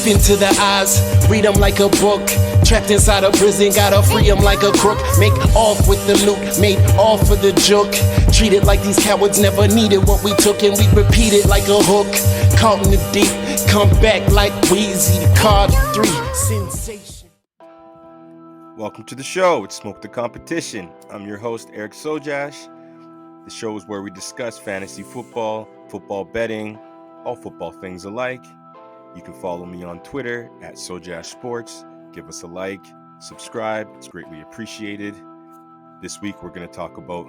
into the eyes, read them like a book. Trapped inside a prison, gotta free them like a crook. Make off with the loot, made off for the joke. Treated like these cowards never needed what we took, and we repeat it like a hook. Caught in the deep, come back like Weezy. Card 3, sensation. Welcome to the show. It's Smoke the Competition. I'm your host, Eric Sojash. The show is where we discuss fantasy football, football betting, all football things alike. You can follow me on Twitter at Sojash Sports. Give us a like, subscribe. It's greatly appreciated. This week, we're going to talk about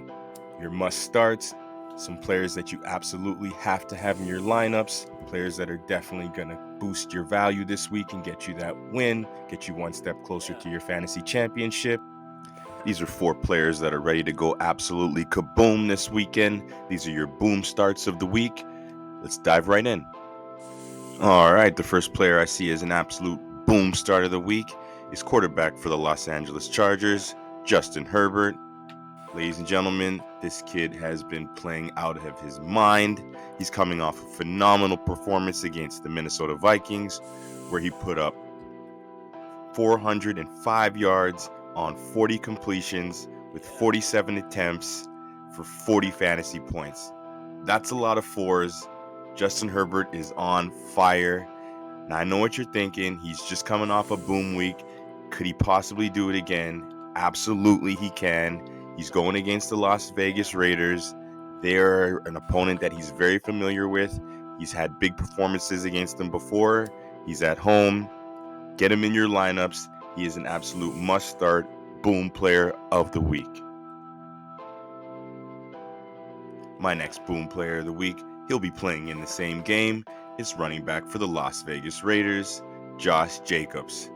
your must starts, some players that you absolutely have to have in your lineups, players that are definitely going to boost your value this week and get you that win, get you one step closer to your fantasy championship. These are 4 players that are ready to go absolutely kaboom this weekend. These are your boom starts of the week. Let's dive right in. All right, the first player I see as an absolute boom start of the week is quarterback for the Los Angeles Chargers, Justin Herbert. Ladies and gentlemen, this kid has been playing out of his mind. He's coming off a phenomenal performance against the Minnesota Vikings, where he put up 405 yards on 40 completions with 47 attempts for 40 fantasy points. That's a lot of fours. Justin Herbert is on fire. Now, I know what you're thinking. He's just coming off a boom week. Could he possibly do it again? Absolutely he can. He's going against the Las Vegas Raiders. They're an opponent that he's very familiar with. He's had big performances against them before. He's at home. Get him in your lineups. He is an absolute must-start boom player of the week. My next boom player of the week, he'll be playing in the same game. It's running back for the Las Vegas Raiders, Josh Jacobs.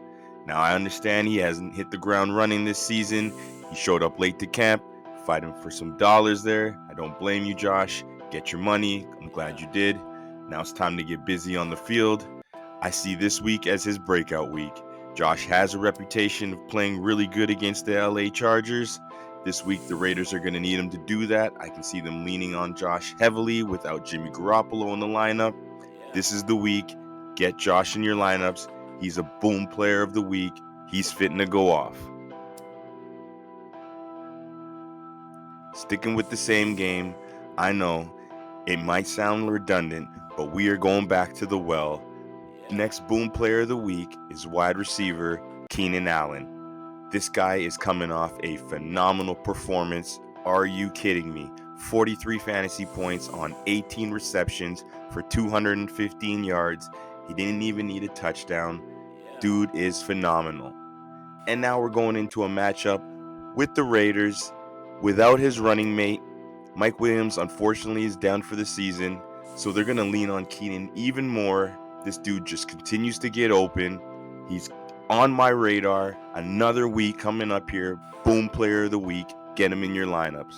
Now, I understand he hasn't hit the ground running this season. He showed up late to camp, fighting for some dollars there. I don't blame you, Josh. Get your money. I'm glad you did. Now it's time to get busy on the field. I see this week as his breakout week. Josh has a reputation of playing really good against the LA Chargers. This week, the Raiders are going to need him to do that. I can see them leaning on Josh heavily without Jimmy Garoppolo in the lineup. This is the week. Get Josh in your lineups. He's a boom player of the week. He's fitting to go off. Sticking with the same game, I know it might sound redundant, but we are going back to the well. Next boom player of the week is wide receiver Keenan Allen. This guy is coming off a phenomenal performance. Are you kidding me? 43 fantasy points on 18 receptions for 215 yards. He didn't even need a touchdown. Dude is phenomenal. And now we're going into a matchup with the Raiders without his running mate. Mike Williams, unfortunately, is down for the season, so they're going to lean on Keenan even more. This dude just continues to get open. He's on my radar. Another week coming up here. Boom player of the week. Get him in your lineups.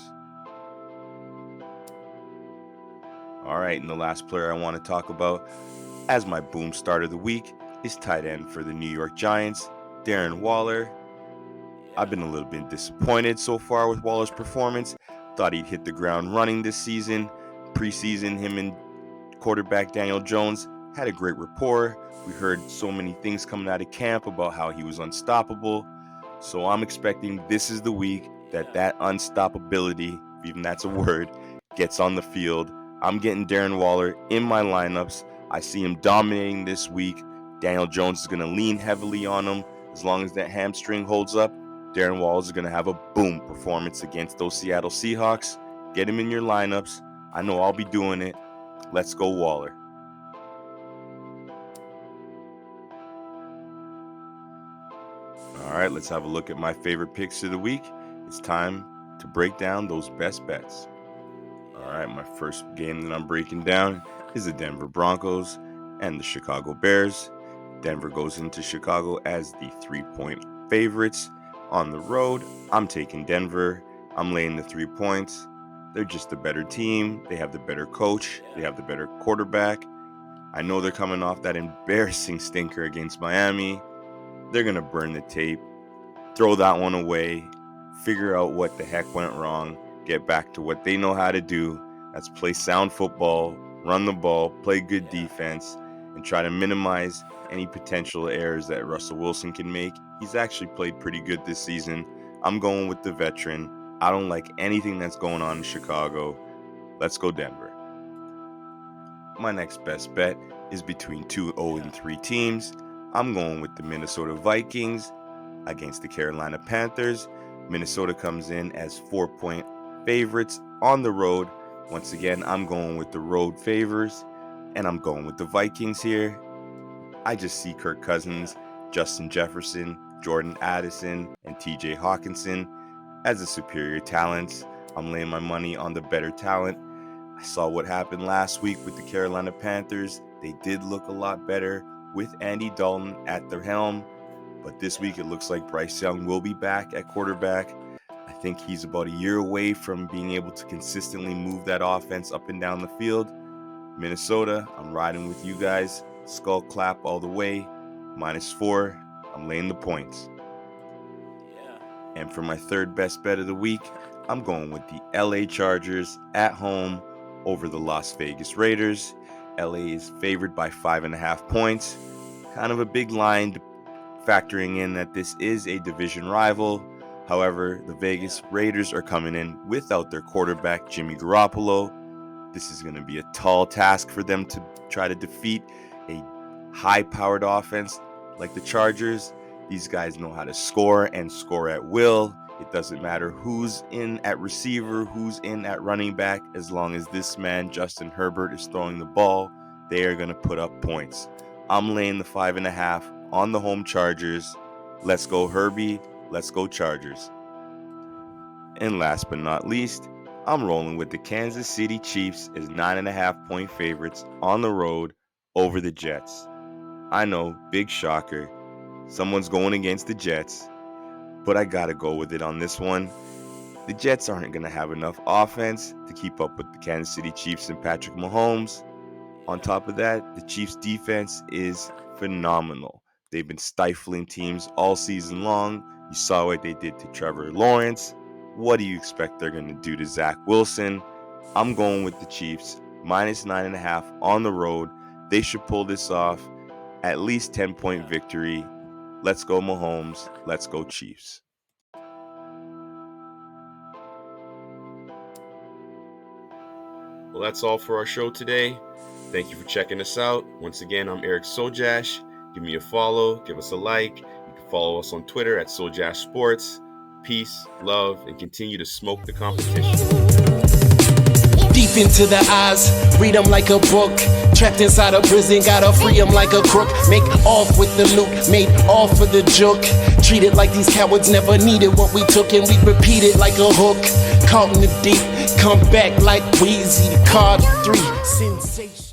All right, and the last player I want to talk about as my boom start of the week is tight end for the New York Giants, Darren Waller. I've been a little bit disappointed so far with Waller's performance. Thought he'd hit the ground running this season. Preseason, him and quarterback Daniel Jones had a great rapport. We heard so many things coming out of camp about how he was unstoppable. So I'm expecting this is the week that unstoppability, if even that's a word, gets on the field. I'm getting Darren Waller in my lineups. I see him dominating this week. Daniel Jones is going to lean heavily on him. As long as that hamstring holds up, Darren Waller is going to have a boom performance against those Seattle Seahawks. Get him in your lineups. I know I'll be doing it. Let's go Waller. All right, let's have a look at my favorite picks of the week. It's time to break down those best bets. All right, my first game that I'm breaking down is the Denver Broncos and the Chicago Bears. Denver goes into Chicago as the 3-point favorites. On the road, I'm taking Denver. I'm laying the 3 points. They're just the better team. They have the better coach. They have the better quarterback. I know they're coming off that embarrassing stinker against Miami. They're going to burn the tape, throw that one away, figure out what the heck went wrong, get back to what they know how to do. That's play sound football, run the ball, play good defense, and try to minimize any potential errors that Russell Wilson can make. He's actually played pretty good this season. I'm going with the veteran. I don't like anything that's going on in Chicago. Let's go Denver. My next best bet is between two 0-3 teams. I'm going with the Minnesota Vikings against the Carolina Panthers. Minnesota comes in as 4-point favorites on the road. Once again, I'm going with the road favors, and I'm going with the Vikings here. I just see Kirk Cousins, Justin Jefferson, Jordan Addison, and TJ Hawkinson as the superior talents. I'm laying my money on the better talent. I saw what happened last week with the Carolina Panthers. They did look a lot better with Andy Dalton at their helm, but this week it looks like Bryce Young will be back at quarterback. I think he's about a year away from being able to consistently move that offense up and down the field. Minnesota, I'm riding with you guys. Skull clap all the way. -4. I'm laying the points. And for my third best bet of the week, I'm going with the LA Chargers at home over the Las Vegas Raiders. LA is favored by 5.5 points. Kind of a big line, factoring in that this is a division rival. However, the Vegas Raiders are coming in without their quarterback, Jimmy Garoppolo. This is going to be a tall task for them to try to defeat a high-powered offense like the Chargers. These guys know how to score and score at will. It doesn't matter who's in at receiver, who's in at running back. As long as this man, Justin Herbert, is throwing the ball, they are going to put up points. I'm laying the 5.5 on the home Chargers. Let's go Herbie. Let's go Chargers. And last but not least, I'm rolling with the Kansas City Chiefs as 9.5-point favorites on the road over the Jets. I know, big shocker. Someone's going against the Jets, but I gotta go with it on this one. The Jets aren't gonna have enough offense to keep up with the Kansas City Chiefs and Patrick Mahomes. On top of that, the Chiefs' defense is phenomenal. They've been stifling teams all season long. You saw what they did to Trevor Lawrence. What do you expect they're gonna do to Zach Wilson? I'm going with the Chiefs, -9.5 on the road. They should pull this off. At least 10-point victory. Let's go Mahomes. Let's go Chiefs. Well, that's all for our show today. Thank you for checking us out. Once again, I'm Eric Sojash. Give me a follow. Give us a like. You can follow us on Twitter at Sojash Sports. Peace, love, and continue to smoke the competition. Deep into the eyes, read them like a book. Trapped inside a prison, gotta free them like a crook. Make off with the loot, made off for the joke. Treated like these cowards never needed what we took, and we repeat it like a hook. Caught in the deep, come back like Weezy. Card 3, sensation.